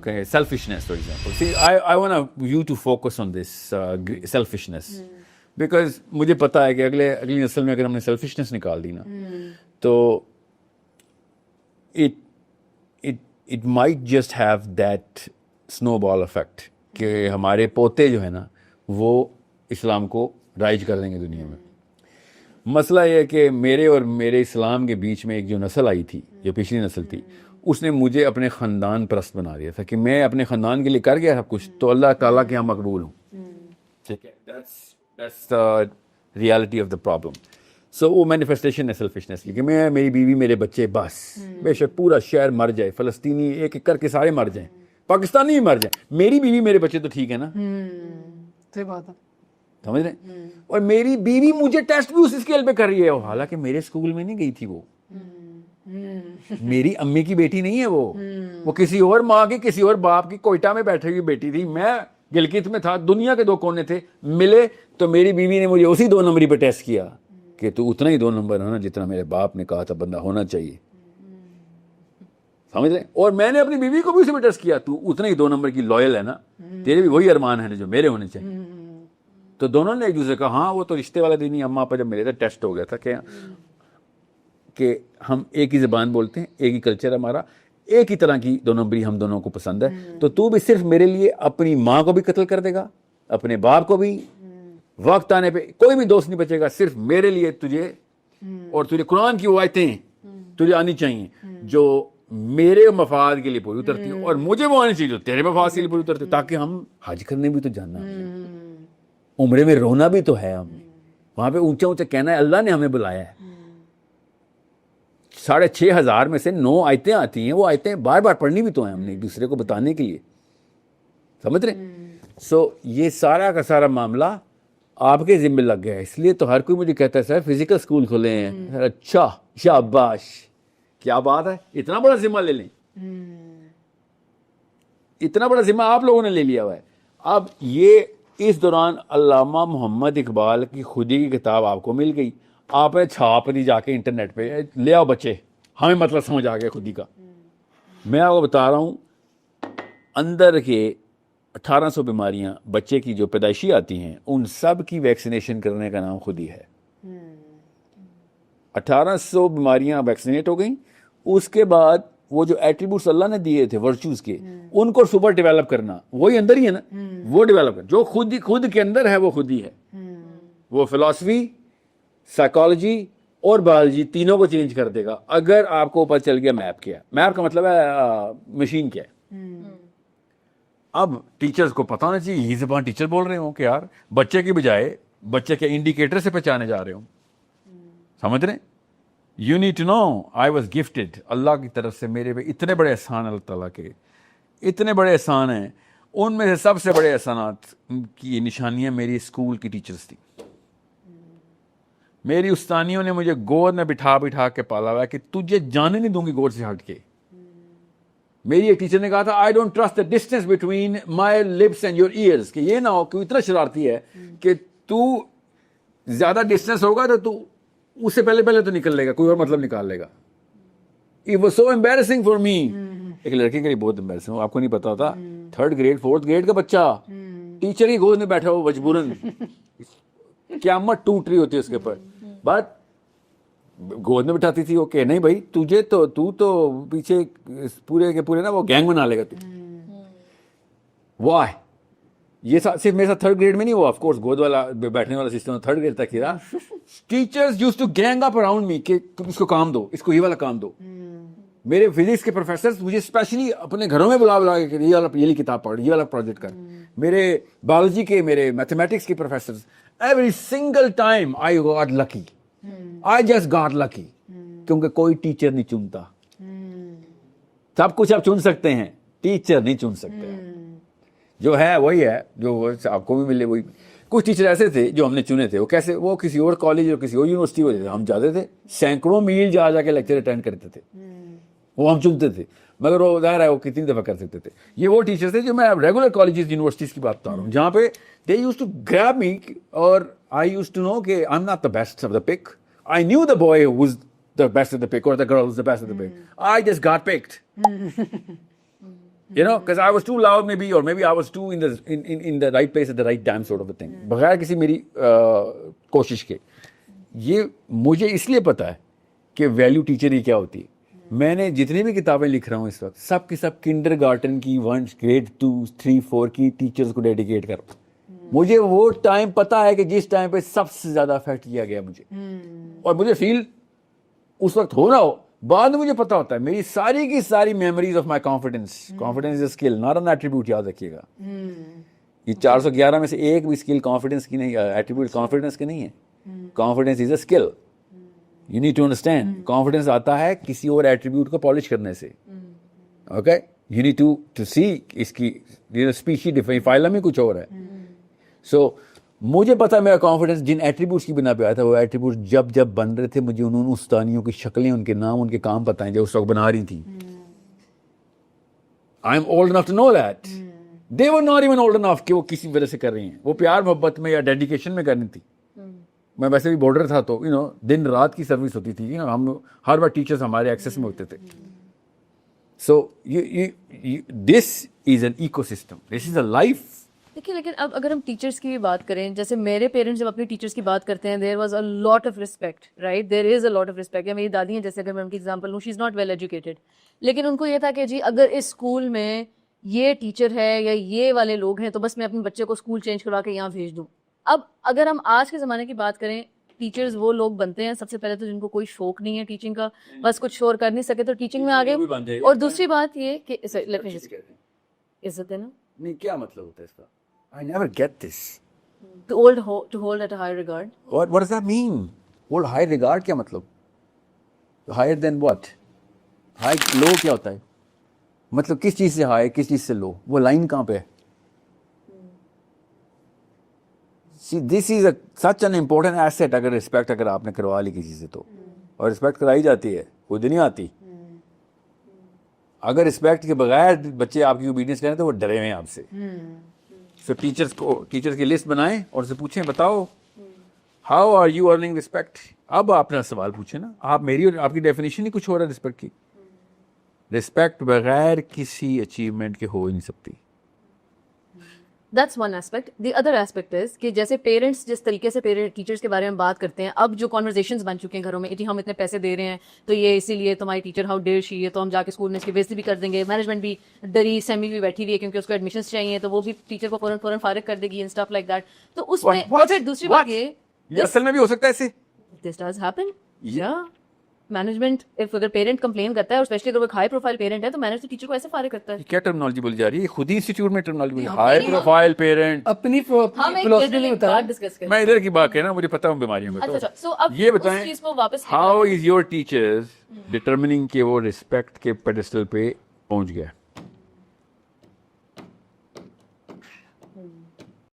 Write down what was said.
Okay, selfishness, for example. See, I want you to focus on this selfishness. Because مجھے پتا ہے کہ اگلی نسل میں اگر ہم نے selfishness نکال دی نا تو it might just have that snowball effect کہ ہمارے پوتے جو ہے نا وہ اسلام کو رائج کر دیں گے دنیا میں. مسئلہ یہ ہے کہ میرے اور میرے اسلام کے بیچ میں ایک جو نسل آئی تھی, جو پچھلی نسل تھی, اس نے مجھے اپنے خاندان پرست بنا دیا تھا کہ میں اپنے خاندان کے لیے کر گیا سب کچھ تو اللہ تعالیٰ کے یہاں مقبول ہوں. ٹھیک ہے, that's the reality of the problem. So وہ مینیفیسٹیشن ہے سیلفشنس کی کہ میں, میری بیوی, میرے بچے, بس بے شک پورا شہر مر جائے, فلسطینی ایک ایک کر کے سارے مر جائیں, پاکستانی بھی مر جائیں, میری بیوی میرے بچے تو ٹھیک ہے نا. صحیح بات ہے, سمجھ رہے ہیں. اور میری بیوی مجھے ٹیسٹ بھی اس اسکیل پہ کر رہی ہے, حالانکہ میرے اسکول میں نہیں گئی تھی وہ, میری امی کی بیٹی نہیں ہے وہ کسی اور ماں کی, کسی اور باپ کی کوئٹہ میں بیٹھے ہوئی بیٹی تھی. میں گلگت میں تھا, دنیا کے 2 کونے تھے, ملے تو میری بیوی نے مجھے اسی 2 نمبری پہ ٹیسٹ کیا کہ تو اتنا ہی 2 نمبر ہونا جتنا میرے باپ نے کہا تھا بندہ ہونا چاہیے. سمجھ رہے ہیں. اور میں نے اپنی بیوی کو بھی اسی پہ ٹیسٹ کیا, تو اتنا ہی 2 نمبر کی لوئل ہے نا, تیرے بھی وہی ارمان ہے جو میرے ہونے چاہیے. تو دونوں نے ایک دوسرے کا, ہاں وہ تو رشتے والے دن ہی اماں پر جب ملے تھے ٹیسٹ ہو گیا تھا کہ ہم ایک ہی زبان بولتے ہیں, ایک ہی کلچر ہمارا, ایک ہی طرح کی 2 نمبری ہم دونوں کو پسند ہے. تو بھی صرف میرے لیے اپنی ماں کو بھی قتل کر دے گا, اپنے باپ کو بھی, وقت آنے پہ کوئی بھی دوست نہیں بچے گا, صرف میرے لیے تجھے, اور تجھے قرآن کی وہ آیتیں تجھے آنی چاہیے جو میرے مفاد کے لیے پوری اترتی ہیں, اور مجھے وہ آنی چاہیے جو تیرے مفاد کے لیے پوری اترتی, تاکہ ہم حج کرنے بھی تو جانا ہے, عمرے میں رونا بھی تو ہے, ہم وہاں پہ اونچا اونچا کہنا ہے اللہ نے ہمیں بلایا ہے. 6,500 میں سے 9 آیتیں آتی ہیں, وہ آیتیں بار بار پڑھنی بھی تو ہیں ہم نے ایک دوسرے کو بتانے کے لیے. سمجھ رہے. سو یہ سارا کا سارا معاملہ آپ کے ذمہ لگ گیا ہے. اس لیے تو ہر کوئی مجھے کہتا ہے سر فزیکل اسکول کھولے ہیں. اچھا شاباش, کیا بات ہے, اتنا بڑا ذمہ لے لیں, اتنا بڑا ذمہ آپ لوگوں نے لے لیا ہوا ہے. اب یہ اس دوران علامہ محمد اقبال کی خودی کی کتاب آپ کو مل گئی, آپ نے چھاپ دی جا کے انٹرنیٹ پہ, لے آؤ بچے, ہمیں مطلب سمجھ آ گیا خودی کا. میں آپ کو بتا رہا ہوں اندر کے 1800 بیماریاں بچے کی جو پیدائشی آتی ہیں ان سب کی ویکسینیشن کرنے کا نام خودی ہے. 1800 بیماریاں ویکسینیٹ ہو گئیں. اس کے بعد وہ جو ایٹریبیوٹس اللہ نے دیے تھے ورچوز کے, ان کو سپر ڈیولپ کرنا, وہی اندر ہی ہے نا, وہ ڈیولپ کرنا جو خود کے اندر ہے وہ خود ہی ہے. وہ فلسفی, سائیکالوجی اور بایولوجی تینوں کو چینج کر دے گا اگر آپ کو پتہ چل گیا میپ کیا ہے. میپ کا مطلب ہے مشین کیا ہے. اب ٹیچرز کو پتہ ہونا چاہیے, یہی زبان ٹیچر بول رہے ہوں کہ یار بچے کی بجائے بچے کے انڈیکیٹر سے پہچانے جا رہے ہوں. سمجھ رہے ہیں. You need to know I was gifted, اللہ کی طرف سے میرے پہ اتنے بڑے احسان, اللہ تعالیٰ کے اتنے بڑے احسان ہیں. ان میں سے سب سے بڑے احسانات کی نشانیاں میری اسکول کی ٹیچرز تھیں. میری استانیوں نے مجھے گود میں بٹھا کے پالا ہوا ہے کہ تجھے جانے نہیں دوں گی گود سے ہٹ کے. میری ایک ٹیچر نے کہا تھا I don't trust the distance between my lips and your years, کہ یہ نہ ہو کہ اتنا شرارتی ہے کہ تو زیادہ ڈسٹینس ہوگا تو اس سے پہلے تو نکل لے گا, کوئی اور مطلب نکال لے گا. It was so embarrassing for me. ایک لڑکی کے لیے بہت embarrassing ہو, آپ کو نہیں پتا ہوتا, 3rd گریڈ 4th گریڈ کا بچہ ٹیچر کی گود میں بیٹھا ہو مجبوراً, قیامت ٹوٹ رہی ہوتی ہے اس کے اوپر. بات گود میں بٹھاتی تھی وہ کہ نہیں بھائی تجھے تو پیچھے پورے کے پورے نا وہ گینگ بنا لے گا تو. واہ, یہ صرف میرے ساتھ 3rd گریڈ میں نہیں ہوا, آف کورس گود والا بیٹھنے والا سسٹم 3rd گریڈ تک ہی رہا. Teachers used to gang up around me کہ تم اس کو کام دو, اس کو یہ والا کام دو. میرے فزکس کے پروفیسرز مجھے اسپیشلی اپنے گھروں میں بلا کے یہ والی کتاب پڑھ, یہ والا پروجیکٹ کر. میرے بایولوجی کے, میرے میتھمیٹکس کے professors, every single time I got lucky, I just got lucky, کیونکہ کوئی ٹیچر نہیں چنتا. سب کچھ آپ چن سکتے ہیں, ٹیچر نہیں چن سکتے. جو ہے وہی ہے, جو آپ کو بھی ملے وہی. کچھ ٹیچر ایسے تھے جو ہم نے چنے تھے, وہ کیسے, وہ کسی اور کالج اور کسی اور یونیورسٹی ہوتے تھے, ہم جاتے تھے سینکڑوں میل جا کے لیکچر اٹینڈ کرتے تھے, وہ ہم چنتے تھے. مگر وہ ظاہر ہے وہ کتنی دفعہ کر سکتے تھے. یہ وہ ٹیچر تھے جو میں ریگولر کالجز یونیورسٹیز کی بات بتا رہا ہوں, جہاں پہ دے یوز ٹو گریب می, اور آئی یوز ٹو نو کہ I am not the best of the pick. I knew the boy who was the best of the pick, اور the girl was the best of the pick. I just got picked. You know, because I was too loud maybe, or maybe I was too in the right place at the right time sort of a thing. بغیر کسی میری کوشش کے. یہ مجھے اس لیے پتا ہے کہ ویلیو ٹیچر ہی کیا ہوتی ہے. میں نے جتنی بھی کتابیں لکھ رہا ہوں اس وقت سب کی سب کنڈر گارٹن کی 1 گریڈ 2 3 4 کی ٹیچرز کو ڈیڈیکیٹ کر. مجھے وہ ٹائم پتا ہے کہ جس ٹائم پہ سب سے زیادہ افیکٹ کیا گیا مجھے, اور مجھے فیل اس وقت ہو نہ ہو, بعد میں مجھے پتا ہوتا ہے میری ساری کی ساری memories of my confidence. Confidence is a skill not an attribute, یاد رکھیے گا. یہ 411 میں سے ایک بھی اسکل کانفیڈنس کی نہیں, ایٹریبیوٹ کانفیڈنس کی نہیں ہے. Confidence is a skill. You need to understand, confidence آتا ہے کسی اور ایٹریبیوٹ کو پالش کرنے سے. Okay, you need to see اس کی اسپیشی ڈیفائن, فائلم ہی کچھ اور ہے. سو مجھے پتا میرا کانفیڈنس جن ایٹریبیوٹس کی بنا پہ آیا تھا, وہ ایٹریبیوٹ جب بن رہے تھے مجھے انہوں استانیوں کی شکلیں, ان کے نام, ان کے کام پتہ ہیں جو اس وقت بنا رہی تھیں. I am old enough to know that. They were not even old enough کہ وہ کسی وجہ سے کر رہی ہیں. وہ پیار محبت میں یا ڈیڈیکیشن میں کرنی تھی. میں ویسے بھی بارڈر تھا تو دن رات کی سروس ہوتی تھی. ہم ہر بار ٹیچرز ہمارے ایکسیس میں ہوتے تھے. So this is an ecosystem, this is a life. دیکھیے, لیکن اب اگر ہم ٹیچرس کی بھی بات کریں, جیسے میرے پیرنٹس جب اپنی ٹیچرس کی بات کرتے ہیں, there was a lot of respect, right, there is a lot of respect. یا میری دادی ہیں, جیسے اگر میں ان کی ایگزامپل لوں, شی از ناٹ ویل ایجوکیٹڈ, لیکن ان کو یہ تھا کہ جی اگر اس اسکول میں یہ ٹیچر ہے یا یہ والے لوگ ہیں تو بس میں اپنے بچے کو اسکول چینج کروا کے یہاں بھیج دوں. اب اگر ہم آج کے زمانے کی بات کریں, ٹیچرز وہ لوگ بنتے ہیں سب سے پہلے تو جن کو کوئی شوق نہیں ہے ٹیچنگ کا, بس کچھ شور کر نہیں سکے تو ٹیچنگ میں آ گئے. اور دوسری بات یہ کہ عزت دینا نہیں, کیا مطلب ہوتا ہے اس کا؟ I never get this. to hold at a high regard. What does that mean? Hold high regard کیا مطلب؟ Higher than what? High low کیا ہوتا ہے؟ مطلب کس چیز سے high, کس چیز سے low؟ وہ لائن کہاں پہ ہے؟ See, this is such an important asset. اگر رسپیکٹ اگر آپ نے کروا لی کسی سے تو, اور رسپیکٹ کرائی جاتی ہے, خود نہیں آتی. اگر رسپیکٹ کے بغیر بچے آپ کی اوبیڈینس کریں تو وہ ڈرے ہوئے ہیں آپ سے. So ٹیچرز کی لسٹ بنائیں اور سے پوچھیں, بتاؤ how are you earning respect. اب آپ نے سوال پوچھے نا, آپ میری اور آپ کی ڈیفینیشن ہی کچھ ہو رہا ہے رسپیکٹ کی. رسپیکٹ بغیر کسی اچیومنٹ کے ہو ہی نہیں سکتی. That's one aspect. The other aspect is کہ جیسے پیرنٹس جس طریقے سے ٹیچرس کے بارے میں بات کرتے ہیں, اب جو کانورزیشنز بن چکے ہیں گھروں میں, ہم اتنے پیسے دے رہے ہیں تو یہ اسی لیے تمہاری ٹیچر ہاؤ ڈیئر شی ہے, تو ہم جا کے اسکول میں اس کی بےعزتی بھی کر دیں گے. مینجمنٹ بھی ڈری سیمی بھی بیٹھی ہوئی ہے کیونکہ اس کو ایڈمیشنس چاہیے, تو وہ بھی ٹیچر کو فوراً فارغ کر دے گی اینڈ اسٹف لائک دیٹ. تو اس میں اور پھر دوسری بات یہ اصل میں بھی ہو سکتا ہے ایسے. This does happen. یا مینجمنٹ اگر پیرنٹ کمپلین کرتا ہے, اور اسپیشلی اگر وہ ہائی پروفائل پیرنٹ ہے, تو مینیجر ٹیچر کو ایسے فارغ کرتا ہے. کیا ٹرمنالوجی بولی جا رہی ہے؟ خود ہی انسٹیٹیوٹ میں ٹرمنالوجی بولی, ہائی پروفائل پیرنٹ. اپنی فلاسفی نہیں ہوتا. میں ادھر کی بات کرنا, مجھے پتا ہوں بیماریوں میں. تو یہ بتائیں, ہاؤ از یور ٹیچرز ڈٹرمننگ کہ وہ رسپیکٹ کے پیڈسٹل پہ پہنچ گیا؟